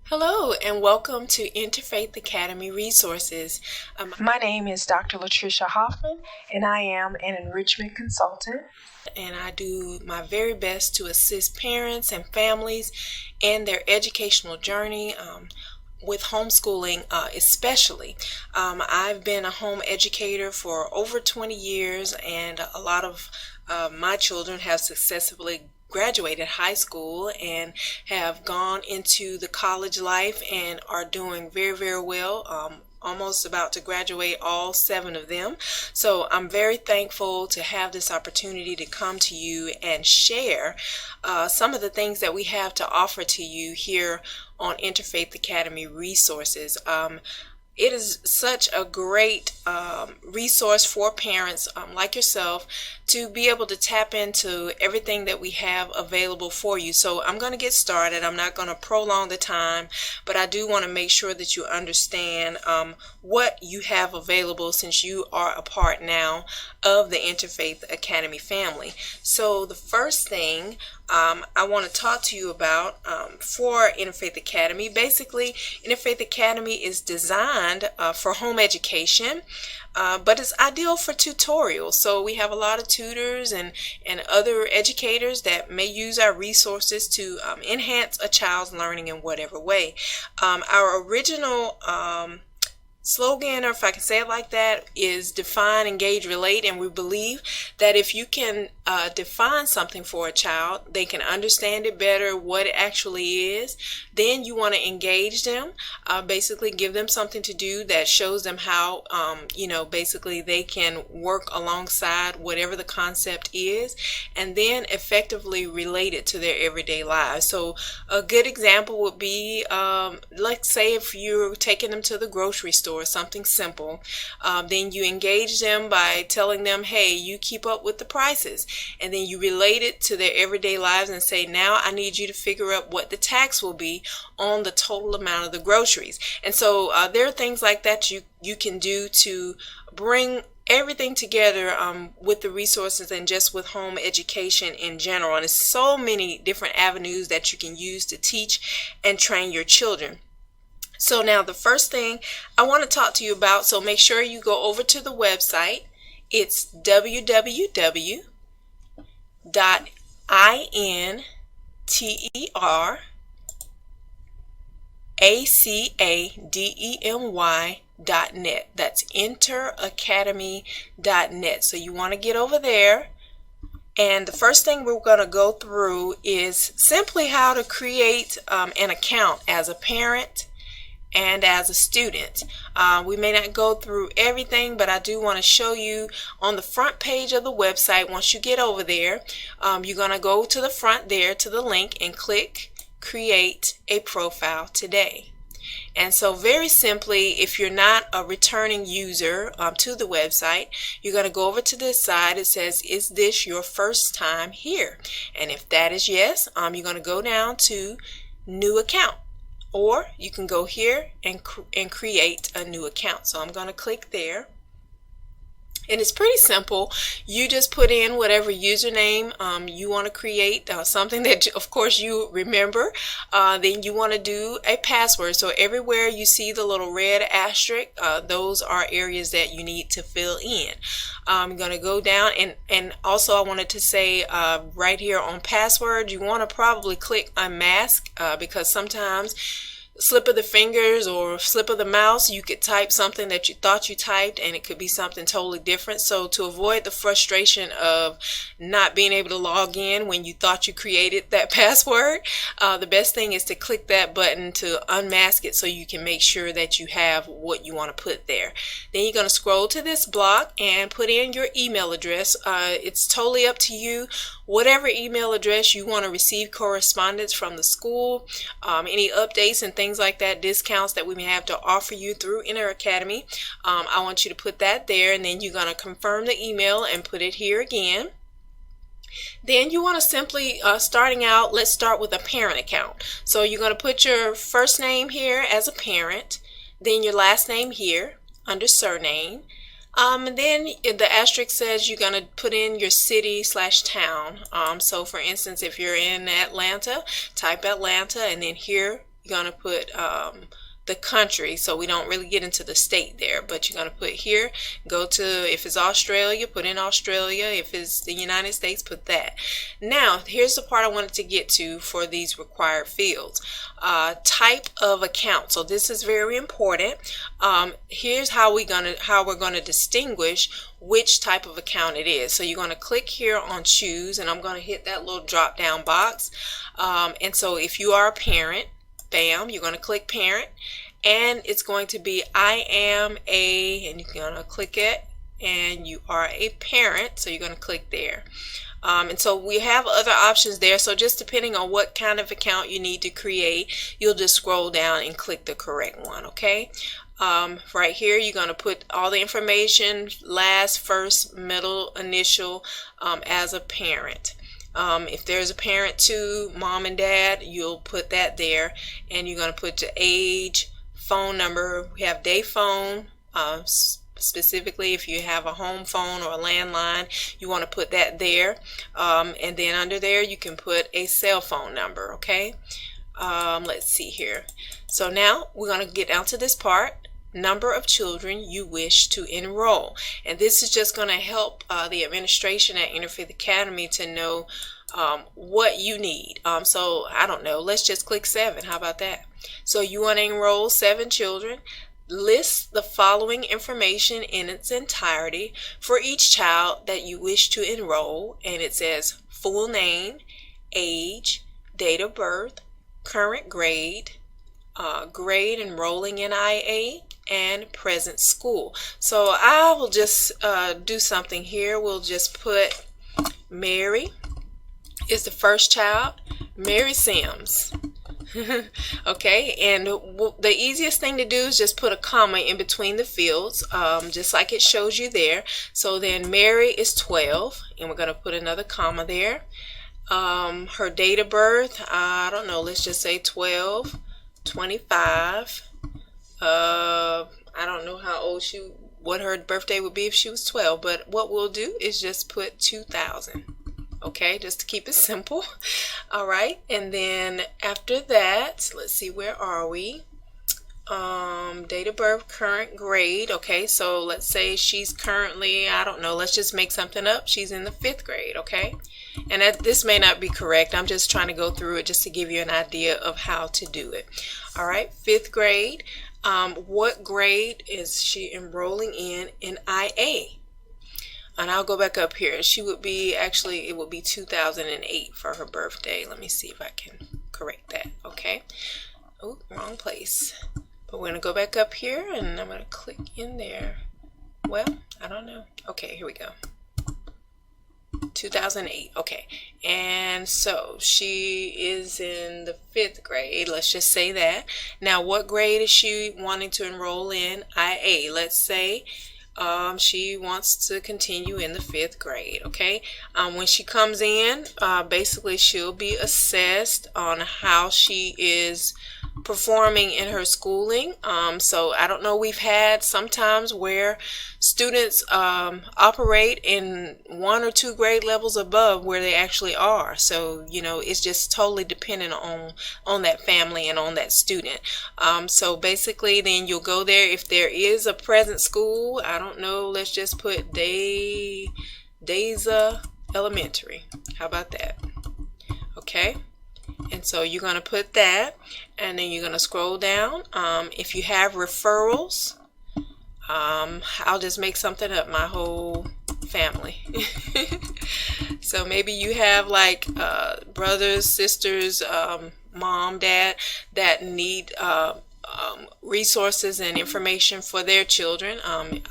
Hello and welcome to Interfaith Academy Resources. My name is Dr. Latricia Hoffman, and I am an enrichment consultant. And I do my very best to assist parents and families in their educational journey, with homeschooling especially. I've been a home educator for over 20 years, and a lot of my children have successfully graduated high school and have gone into the college life and are doing very, very well. Almost about to graduate, all 7 of them. So I'm very thankful to have this opportunity to come to you and share some of the things that we have to offer to you here on Interfaith Academy Resources. It is such a great resource for parents like yourself to be able to tap into everything that we have available for you. So I'm going to get started. I'm not going to prolong the time, but I do want to make sure that you understand what you have available, since you are a part now of the Interfaith Academy family. So the first thing I want to talk to you about for Interfaith Academy. Basically, Interfaith Academy is designed for home education, but it's ideal for tutorials. So we have a lot of tutors and other educators that may use our resources to enhance a child's learning in whatever way. Our original slogan, or if I can say it like that, is define, engage, relate. And we believe that if you can define something for a child, they can understand it better, what it actually is. Then you want to engage them, basically give them something to do that shows them how, basically they can work alongside whatever the concept is, and then effectively relate it to their everyday lives. So a good example would be, let's say if you're taking them to the grocery store, something simple, then you engage them by telling them, hey, you keep up with the prices, and then you relate it to their everyday lives and say, now I need you to figure out what the tax will be on the total amount of the groceries. And so there are things like that you can do to bring everything together with the resources and just with home education in general. And there's so many different avenues that you can use to teach and train your children. So now the first thing I want to talk to you about, so make sure you go over to the website. It's www.interacademy.net. That's interacademy.net. So you want to get over there. And the first thing we're going to go through is simply how to create an account as a parent and as a student. We may not go through everything, but I do want to show you on the front page of the website. Once you get over there, you're going to go to the front there to the link and click create a profile today. And so very simply, if you're not a returning user to the website, you're going to go over to this side. It says, is this your first time here? And if that is yes, you're going to go down to new account. Or you can go here and create a new account. So I'm going to click there. And it's pretty simple. You just put in whatever username you want to create, something that of course you remember. Then you want to do a password. So everywhere you see the little red asterisk, those are areas that you need to fill in. I'm going to go down, and also I wanted to say right here on password, you want to probably click unmask because sometimes slip of the fingers or slip of the mouse, you could type something that you thought you typed and it could be something totally different. So to avoid the frustration of not being able to log in when you thought you created that password, the best thing is to click that button to unmask it so you can make sure that you have what you want to put there. Then you're going to scroll to this block and put in your email address. It's totally up to you. Whatever email address you want to receive correspondence from the school, any updates and things like that, discounts that we may have to offer you through Inner Academy, I want you to put that there, and then you're going to confirm the email and put it here again. Then you want to simply, starting out, let's start with a parent account. So you're going to put your first name here as a parent, then your last name here under surname. And then the asterisk says you're going to put in your city/town. So for instance, if you're in Atlanta, type Atlanta, and then here you're going to put the country, so we don't really get into the state there, but you're going to put here, go to, if it's Australia, put in Australia. If it's the United States, put that. Now here's the part I wanted to get to for these required fields. Type of account. So this is very important. Here's how we're gonna distinguish which type of account it is. So you're going to click here on choose, and I'm going to hit that little drop down box, and so if you are a parent, bam, you're going to click parent, and it's going to be I am a, and you're going to click it, and you are a parent, so you're going to click there. And so we have other options there, so just depending on what kind of account you need to create, you'll just scroll down and click the correct one. Okay, right here you're going to put all the information, last, first, middle, initial, as a parent. If there's a parent too, mom and dad, you'll put that there, and you're going to put the age, phone number. We have day phone, specifically if you have a home phone or a landline, you want to put that there, and then under there you can put a cell phone number. Okay, let's see here. So now we're going to get down to this part, number of children you wish to enroll, and this is just going to help the administration at Interfaith Academy to know what you need. So I don't know, let's just click 7. How about that? So you want to enroll 7 children. List the following information in its entirety for each child that you wish to enroll, and it says full name, age, date of birth, current grade, grade enrolling in IA, and present school. So I will just do something here. We'll just put Mary is the first child, Mary Sims. Okay, and the easiest thing to do is just put a comma in between the fields, just like it shows you there. So then Mary is 12, and we're going to put another comma there. Her date of birth, I don't know, let's just say 12/25. I don't know how old what her birthday would be if she was 12, but what we'll do is just put 2000. Okay, just to keep it simple. All right, and then after that, let's see, where are we? Date of birth, current grade. Okay, so let's say she's currently, I don't know, let's just make something up. She's in the 5th grade. Okay, and this may not be correct. I'm just trying to go through it just to give you an idea of how to do it. All right, 5th grade. What grade is she enrolling in IA? And I'll go back up here. She would be, actually, it would be 2008 for her birthday. Let me see if I can correct that. Okay. Oh, wrong place. But we're going to go back up here, and I'm going to click in there. Well, I don't know. Okay, here we go. 2008. Okay. And so she is in the 5th grade. Let's just say that. Now, what grade is she wanting to enroll in? IA. Let's say she wants to continue in the 5th grade. Okay, when she comes in, basically she'll be assessed on how she is performing in her schooling. So I don't know, we've had sometimes where students operate in 1 or 2 grade levels above where they actually are. So you know, it's just totally dependent on that family and on that student. So basically then you'll go there. If there is a present school, I don't know, let's just put Deza Elementary. How about that? Okay, and so you're going to put that, and then you're going to scroll down. If you have referrals, I'll just make something up, my whole family. So maybe you have like brothers, sisters, mom, dad that need resources and information for their children.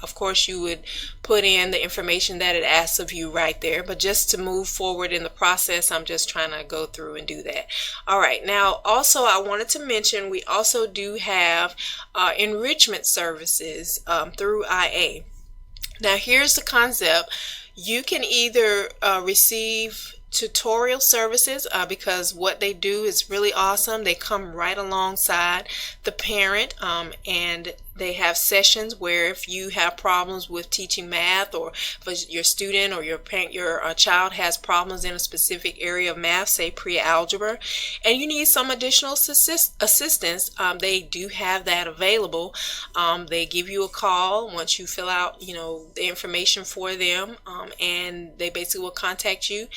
Of course you would put in the information that it asks of you right there, but just to move forward in the process, I'm just trying to go through and do that. All right, now also I wanted to mention we also do have enrichment services through IA. Now here's the concept. You can either receive tutorial services because what they do is really awesome. They come right alongside the parent, and They have sessions where if you have problems with teaching math, or if your student or your parent, your child has problems in a specific area of math, say pre-algebra, and you need some additional assistance, they do have that available. They give you a call once you fill out, the information for them, and they basically will contact you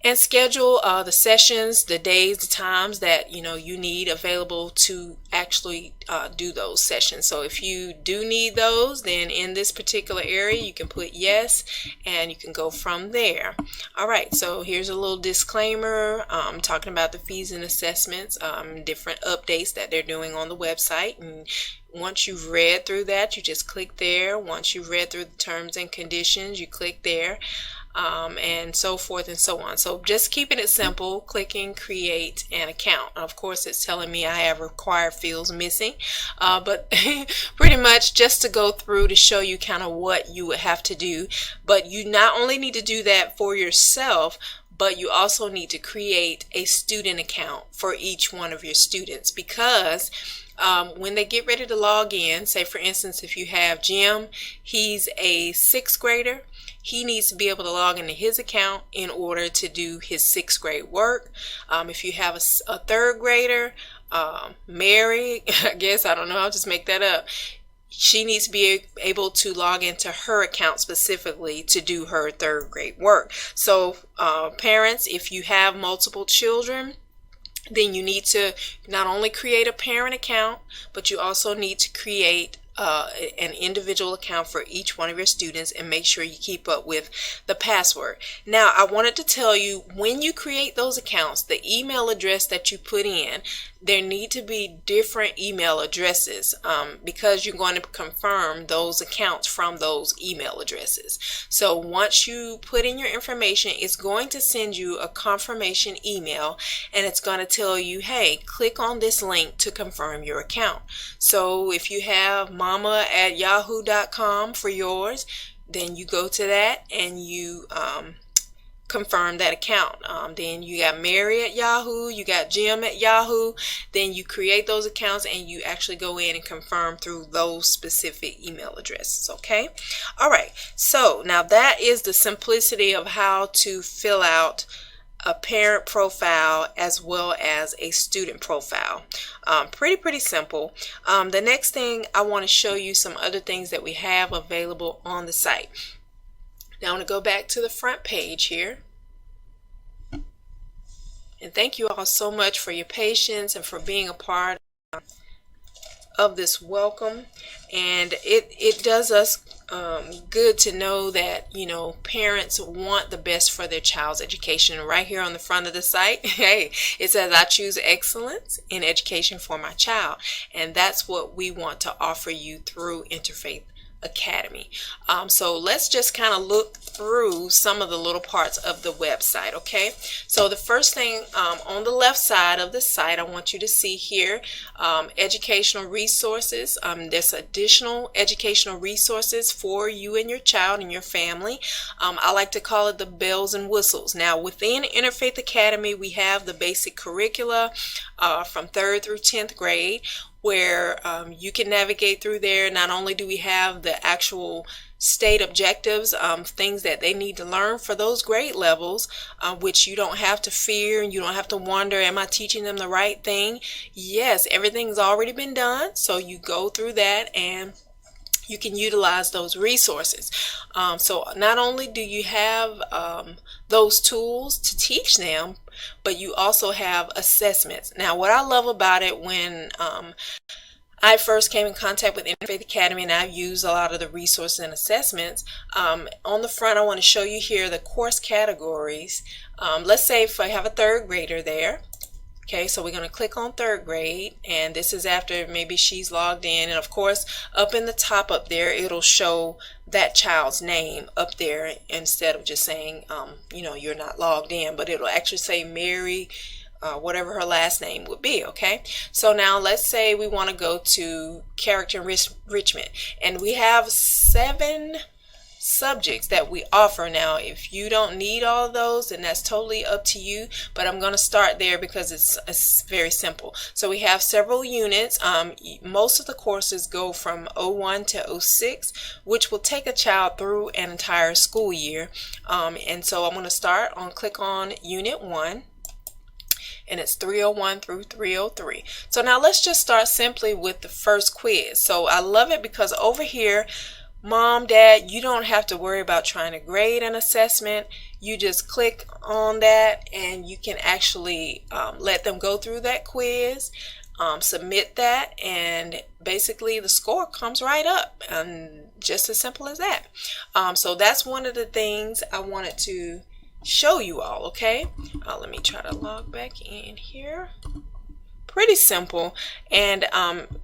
and schedule the sessions, the days, the times that you need available to actually do those sessions. So if you do need those, then in this particular area you can put yes, and you can go from there. All right, so here's a little disclaimer talking about the fees and assessments, different updates that they're doing on the website. And once you've read through that, you just click there. Once you've read through the terms and conditions, you click there. And so forth and so on. So just keeping it simple, clicking create an account. Of course, it's telling me I have required fields missing, but pretty much just to go through to show you kind of what you would have to do. But you not only need to do that for yourself, but you also need to create a student account for each one of your students, because when they get ready to log in, say for instance, if you have Jim, he's a 6th grader, he needs to be able to log into his account in order to do his 6th grade work. If you have a 3rd grader, Mary, I guess, I don't know, I'll just make that up. She needs to be able to log into her account specifically to do her 3rd grade work. So parents, if you have multiple children, then you need to not only create a parent account, but you also need to create an individual account for each one of your students, and make sure you keep up with the password. Now, I wanted to tell you, when you create those accounts, the email address that you put in, there need to be different email addresses because you're going to confirm those accounts from those email addresses. So once you put in your information, it's going to send you a confirmation email, and it's going to tell you, hey, click on this link to confirm your account. So if you have mama@yahoo.com for yours, then you go to that and you confirm that account. Then you got Mary at Yahoo, you got Jim at Yahoo. Then you create those accounts and you actually go in and confirm through those specific email addresses. Okay, all right, so now that is the simplicity of how to fill out a parent profile as well as a student profile. Pretty simple. The next thing, I want to show you some other things that we have available on the site. Now I'm going to go back to the front page here. And thank you all so much for your patience and for being a part of this welcome. And it does us good to know that parents want the best for their child's education. Right here on the front of the site, hey, it says I choose excellence in education for my child, and that's what we want to offer you through Interfaith Academy. So let's just kind of look through some of the little parts of the website. Okay, so the first thing on the left side of the site, I want you to see here, educational resources. There's additional educational resources for you and your child and your family. I like to call it the bells and whistles. Now within Interfaith Academy, we have the basic curricula from 3rd through 10th grade, where you can navigate through there. Not only do we have the actual state objectives, things that they need to learn for those grade levels, which you don't have to fear and you don't have to wonder, am I teaching them the right thing? Yes, everything's already been done. So you go through that and you can utilize those resources. So not only do you have those tools to teach them, but you also have assessments. Now what I love about it, when I first came in contact with Interfaith Academy and I've used a lot of the resources and assessments, on the front I want to show you here the course categories. Let's say if I have a 3rd grader there. Okay, so we're going to click on 3rd grade, and this is after maybe she's logged in, and of course up in the top up there it'll show that child's name up there instead of just saying you're not logged in, but it'll actually say Mary, whatever her last name would be. Okay, so now let's say we want to go to character enrichment, and we have seven subjects that we offer. Now, if you don't need all of those, then that's totally up to you, but I'm going to start there because it's very simple. So we have several units. Most of the courses go from '01 to '06, which will take a child through an entire school year. And so I'm going to click on Unit 1. And it's 301 through 303. So now let's just start simply with the first quiz. So I love it because over here, Mom, Dad, you don't have to worry about trying to grade an assessment. You just click on that and you can actually let them go through that quiz, submit that, and basically the score comes right up, and just as simple as that. So that's one of the things I wanted to show you all. Okay, let me try to log back in here. Pretty simple, and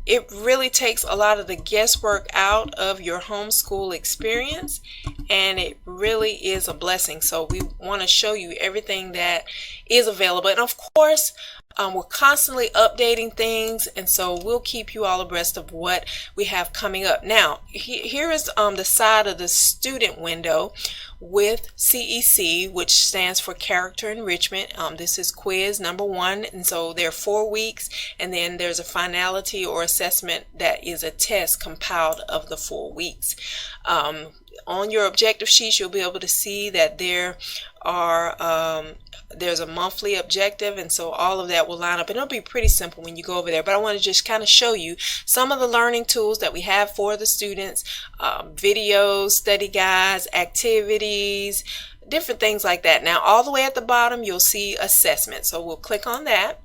it really takes a lot of the guesswork out of your homeschool experience, and it really is a blessing. So we want to show you everything that is available, and of course we're constantly updating things, and so we'll keep you all abreast of what we have coming up. Now, here is the side of the student window with CEC, which stands for Character Enrichment. This is quiz number 1, and so there are 4 weeks, and then there's a finality or assessment that is a test compiled of the 4 weeks. On your objective sheets, you'll be able to see that there are there's a monthly objective, and so all of that will line up, and it'll be pretty simple when you go over there. But I want to just kind of show you some of the learning tools that we have for the students, videos, study guides, activities, different things like that. Now, all the way at the bottom, you'll see assessment, so we'll click on that.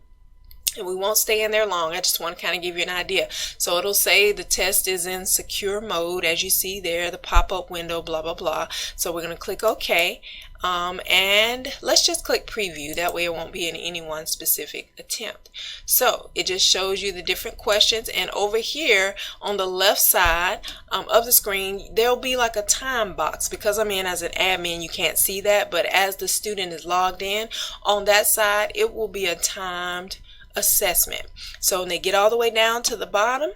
And we won't stay in there long. I just want to kind of give you an idea. So it'll say the test is in secure mode, as you see there, the pop-up window, blah, blah, blah. So we're going to click OK. And let's just click preview. That way it won't be in any one specific attempt. So it just shows you the different questions. And over here on the left side of the screen, there'll be like a time box. Because I'm in as an admin, you can't see that. But as the student is logged in, on that side, it will be a timed assessment. So when they get all the way down to the bottom,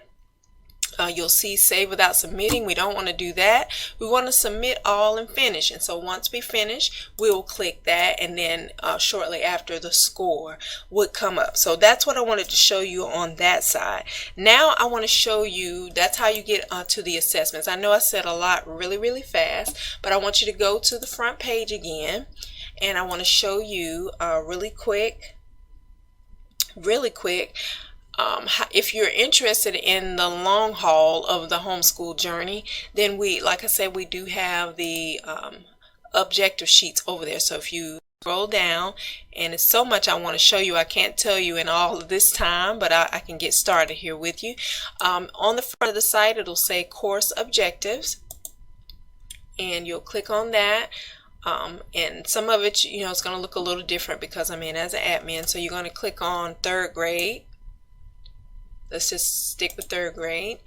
you'll see save without submitting. We don't want to do that. We want to submit all and finish. And so once we finish, we will click that, and then shortly after, the score would come up. So that's what I wanted to show you on that side. Now I want to show you, that's how you get to the assessments. I know I said a lot really fast, but I want you to go to the front page again, and I want to show you really quick, if you're interested in the long haul of the homeschool journey, then like I said, we do have the objective sheets over there. So if you scroll down, and it's so much I want to show you, I can't tell you in all of this time, but I can get started here with you. On the front of the site, it'll say course objectives, and you'll click on that. And some of it, it's going to look a little different because I'm in as an admin. So you're going to click on 3rd grade. Let's just stick with 3rd grade.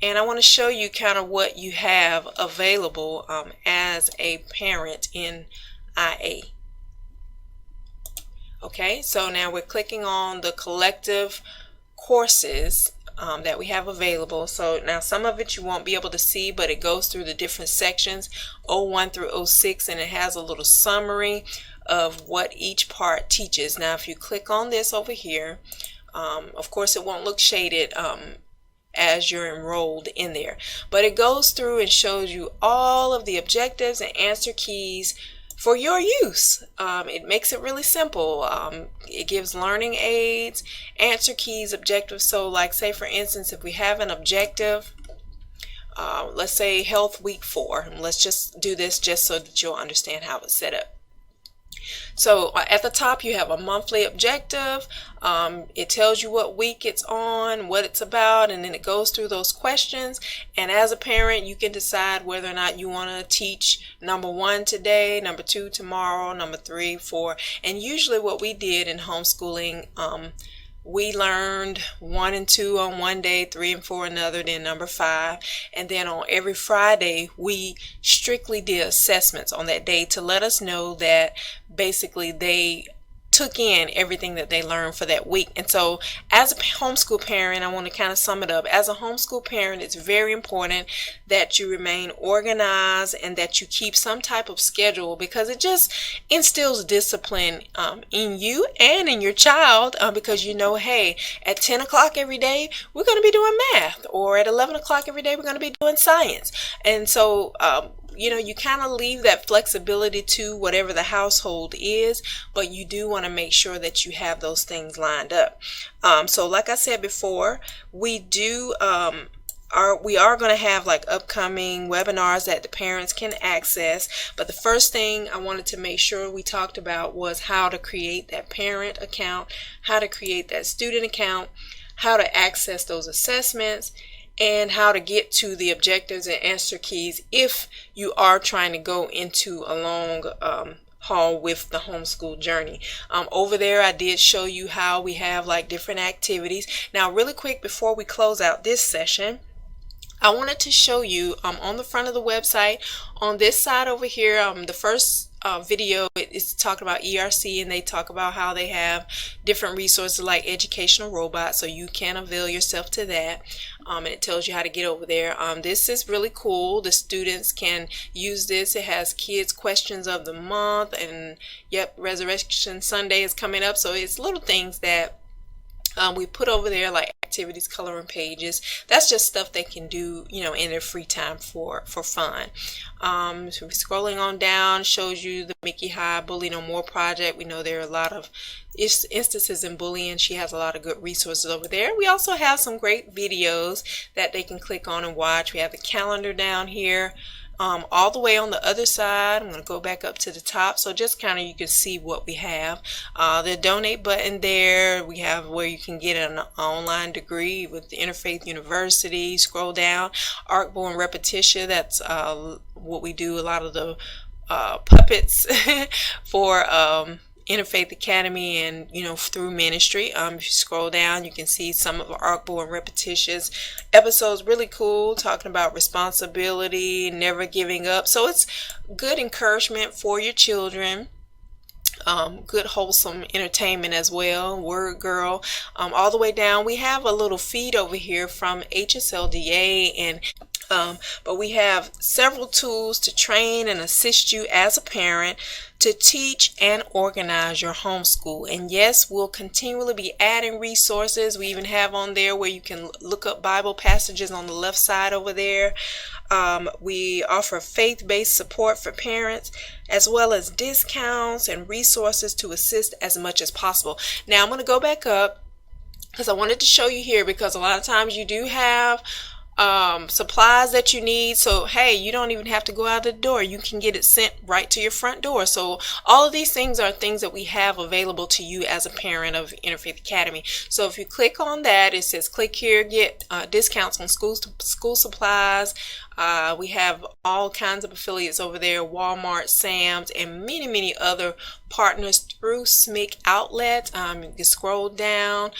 And I want to show you kind of what you have available as a parent in IA. Okay, so now we're clicking on the collective courses that we have available. So now some of it you won't be able to see, but it goes through the different sections, '01 through '06, and it has a little summary of what each part teaches. Now if you click on this over here, of course it won't look shaded as you're enrolled in there, but it goes through and shows you all of the objectives and answer keys for your use. It makes it really simple. It gives learning aids, answer keys, objectives. So like, say for instance, if we have an objective, let's say health week 4, let's just do this just so that you'll understand how it's set up. So at the top you have a monthly objective. It tells you what week it's on, what it's about, and then it goes through those questions. And as a parent, you can decide whether or not you want to teach number 1 today, number 2 tomorrow, number 3, 4. And usually what we did in homeschooling, we learned 1 and 2 on one day, 3 and 4 another, then number 5. And then on every Friday, we strictly did assessments on that day to let us know that basically they took in everything that they learned for that week. And so as a homeschool parent, I want to kind of sum it up. As a homeschool parent, it's very important that you remain organized and that you keep some type of schedule, because it just instills discipline in you and in your child, because you know, hey, at 10 o'clock every day we're going to be doing math, or at 11 o'clock every day we're going to be doing science. And so you kind of leave that flexibility to whatever the household is, but you do want to make sure that you have those things lined up. So like I said before, we are going to have like upcoming webinars that the parents can access. But the first thing I wanted to make sure we talked about was how to create that parent account, how to create that student account, how to access those assessments, and how to get to the objectives and answer keys if you are trying to go into a long haul with the homeschool journey. Over there I did show you how we have like different activities. Now really quick before we close out this session, I wanted to show you on the front of the website, on this side over here, the first video is talking about ERC, and they talk about how they have different resources like educational robots, so you can avail yourself to that, and it tells you how to get over there. This is really cool. The students can use this. It has kids questions of the month, and yep, Resurrection Sunday is coming up, so it's little things that we put over there, like activities, coloring pages. That's just stuff they can do, in their free time for fun. So scrolling on down shows you the Mickey High Bully No More project. We know there are a lot of instances in bullying. She has a lot of good resources over there. We also have some great videos that they can click on and watch. We have the calendar down here. All the way on the other side, I'm going to go back up to the top, so just kind of you can see what we have. The donate button there, we have where you can get an online degree with the Interfaith University. Scroll down, Archbow Repetition, that's what we do, a lot of the puppets for Interfaith Academy and through ministry. If you scroll down, you can see some of our Archbow and Repetitious episodes. Really cool, talking about responsibility, never giving up. So it's good encouragement for your children. Good wholesome entertainment as well. Word Girl. All the way down we have a little feed over here from HSLDA, and but we have several tools to train and assist you as a parent to teach and organize your homeschool. And yes, we'll continually be adding resources. We even have on there where you can look up Bible passages on the left side over there. We offer faith-based support for parents, as well as discounts and resources to assist as much as possible. Now I'm going to go back up because I wanted to show you here, because a lot of times you do have supplies that you need. So hey, you don't even have to go out the door, you can get it sent right to your front door. So all of these things are things that we have available to you as a parent of Interfaith Academy. So if you click on that, it says click here, get discounts on school supplies. We have all kinds of affiliates over there, Walmart, Sam's, and many other partners through SMIC outlets. You can scroll down.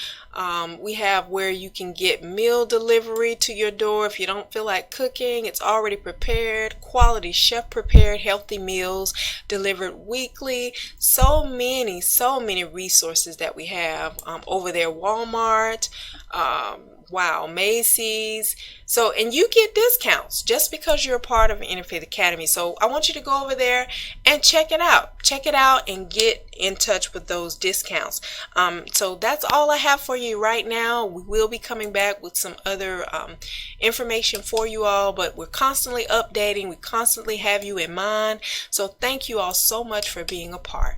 We have where you can get meal delivery to your door if you don't feel like cooking. It's already prepared, quality chef prepared healthy meals delivered weekly. So many resources that we have over there. Walmart, wow, Macy's. So, and you get discounts just because you're a part of Interfaith Academy. So I want you to go over there and check it out. Check it out and get in touch with those discounts. So that's all I have for you right now. We will be coming back with some other information for you all, but we're constantly updating. We constantly have you in mind. So thank you all so much for being a part.